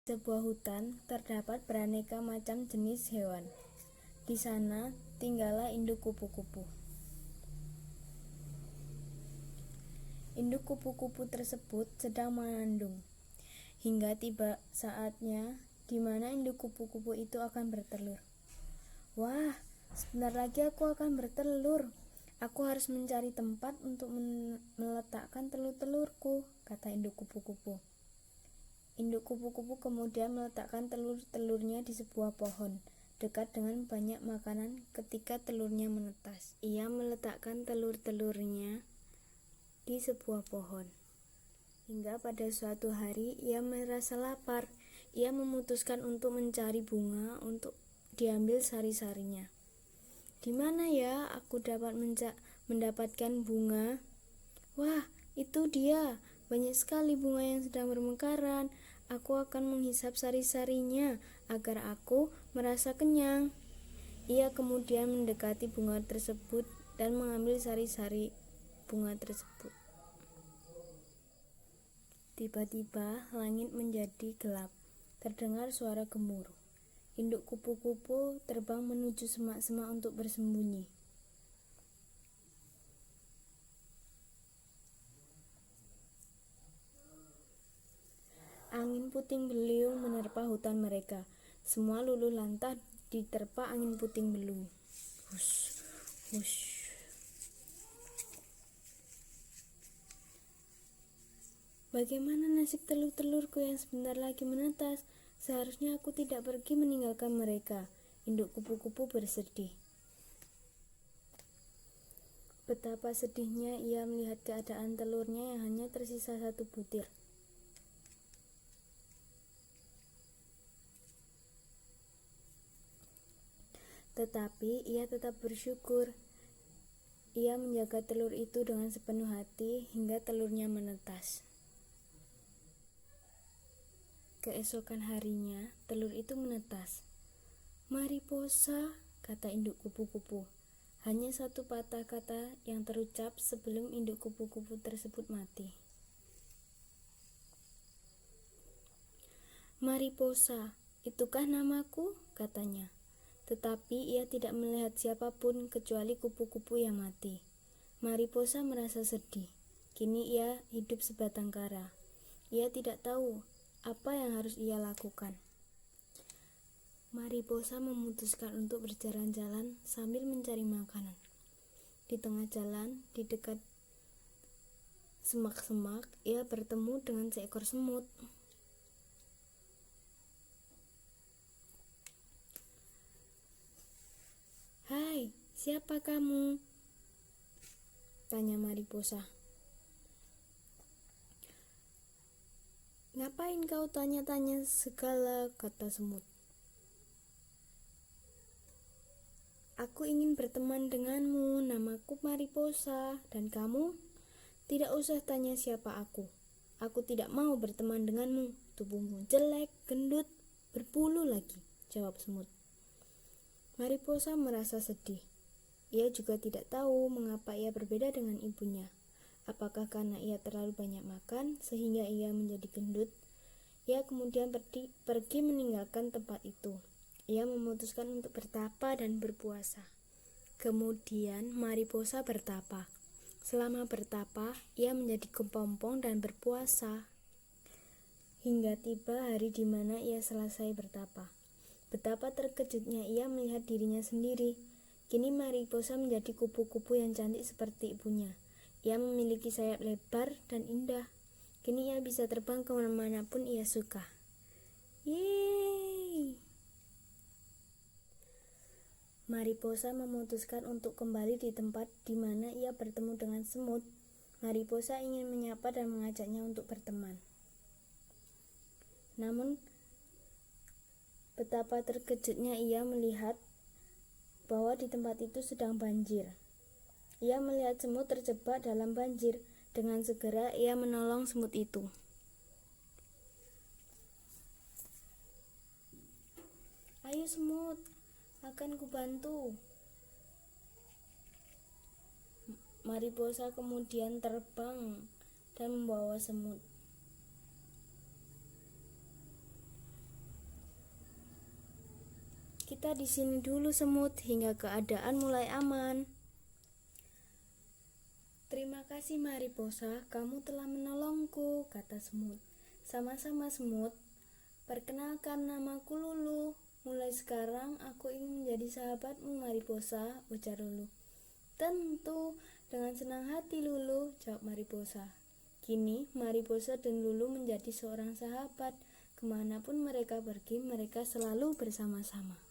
Sebuah hutan terdapat beraneka macam jenis hewan. Di sana tinggallah induk kupu-kupu. Induk kupu-kupu tersebut sedang mengandung. Hingga tiba saatnya di mana induk kupu-kupu itu akan bertelur. Wah, sebentar lagi aku akan bertelur. Aku harus mencari tempat untuk meletakkan telur-telurku, kata induk kupu-kupu. Induk kupu-kupu kemudian meletakkan telur-telurnya di sebuah pohon, dekat dengan banyak makanan. Ketika telurnya menetas, ia meletakkan telur-telurnya di sebuah pohon. Hingga pada suatu hari ia merasa lapar. Ia memutuskan untuk mencari bunga untuk diambil sari-sarinya. Di mana ya aku dapat mendapatkan bunga? Wah, itu dia. Banyak sekali bunga yang sedang bermekaran. Aku akan menghisap sari-sarinya agar aku merasa kenyang. Ia kemudian mendekati bunga tersebut dan mengambil sari-sari bunga tersebut. Tiba-tiba langit menjadi gelap. Terdengar suara gemuruh. Induk kupu-kupu terbang menuju semak-semak untuk bersembunyi. Angin puting beliung menerpa hutan mereka. Semua luluh lantah diterpa angin puting beliung. Hush, hush. Bagaimana nasib telur-telurku yang sebentar lagi menetas? Seharusnya aku tidak pergi meninggalkan mereka. Induk kupu-kupu bersedih. Betapa sedihnya ia melihat keadaan telurnya yang hanya tersisa satu butir. Tetapi ia tetap bersyukur. Ia menjaga telur itu dengan sepenuh hati hingga telurnya menetas. Keesokan harinya, telur itu menetas. Mariposa, kata induk kupu-kupu. Hanya satu patah kata yang terucap sebelum induk kupu-kupu tersebut mati. Mariposa, itukah namaku? Katanya. Tetapi ia tidak melihat siapapun kecuali kupu-kupu yang mati. Mariposa merasa sedih. Kini ia hidup sebatang kara. Ia tidak tahu apa yang harus ia lakukan. Mariposa memutuskan untuk berjalan-jalan sambil mencari makanan. Di tengah jalan, di dekat semak-semak, ia bertemu dengan seekor semut. Hai, siapa kamu? Tanya Mariposa. Ngapain kau tanya-tanya segala, kata semut. Aku ingin berteman denganmu, namaku Mariposa, dan kamu? Tidak usah tanya siapa aku. Aku tidak mau berteman denganmu, tubuhmu jelek, gendut, berbulu lagi, jawab semut. Mariposa merasa sedih. Ia juga tidak tahu mengapa ia berbeda dengan ibunya. Apakah karena ia terlalu banyak makan sehingga ia menjadi gendut? Ia kemudian pergi meninggalkan tempat itu. Ia memutuskan untuk bertapa dan berpuasa. Kemudian Mariposa bertapa. Selama bertapa, ia menjadi kepompong dan berpuasa. Hingga tiba hari di mana ia selesai bertapa. Betapa terkejutnya ia melihat dirinya sendiri. Kini Mariposa menjadi kupu-kupu yang cantik seperti ibunya. Ia memiliki sayap lebar dan indah. Kini ia bisa terbang kemanapun ia suka. Yeay! Mariposa memutuskan untuk kembali di tempat di mana ia bertemu dengan semut. Mariposa ingin menyapa dan mengajaknya untuk berteman. Namun, betapa terkejutnya ia melihat bahwa di tempat itu sedang banjir. Ia melihat semut terjebak dalam banjir. Dengan segera ia menolong semut itu. Ayo semut, akan kubantu. Mariposa kemudian terbang dan membawa semut. Kita di sini dulu semut hingga keadaan mulai aman. Terima kasih Mariposa, kamu telah menolongku, kata semut. Sama-sama semut. Perkenalkan, namaku Lulu. Mulai sekarang aku ingin menjadi sahabatmu Mariposa, ujar Lulu. Tentu, dengan senang hati Lulu, jawab Mariposa. Kini Mariposa dan Lulu menjadi seorang sahabat. Kemanapun mereka pergi, mereka selalu bersama-sama.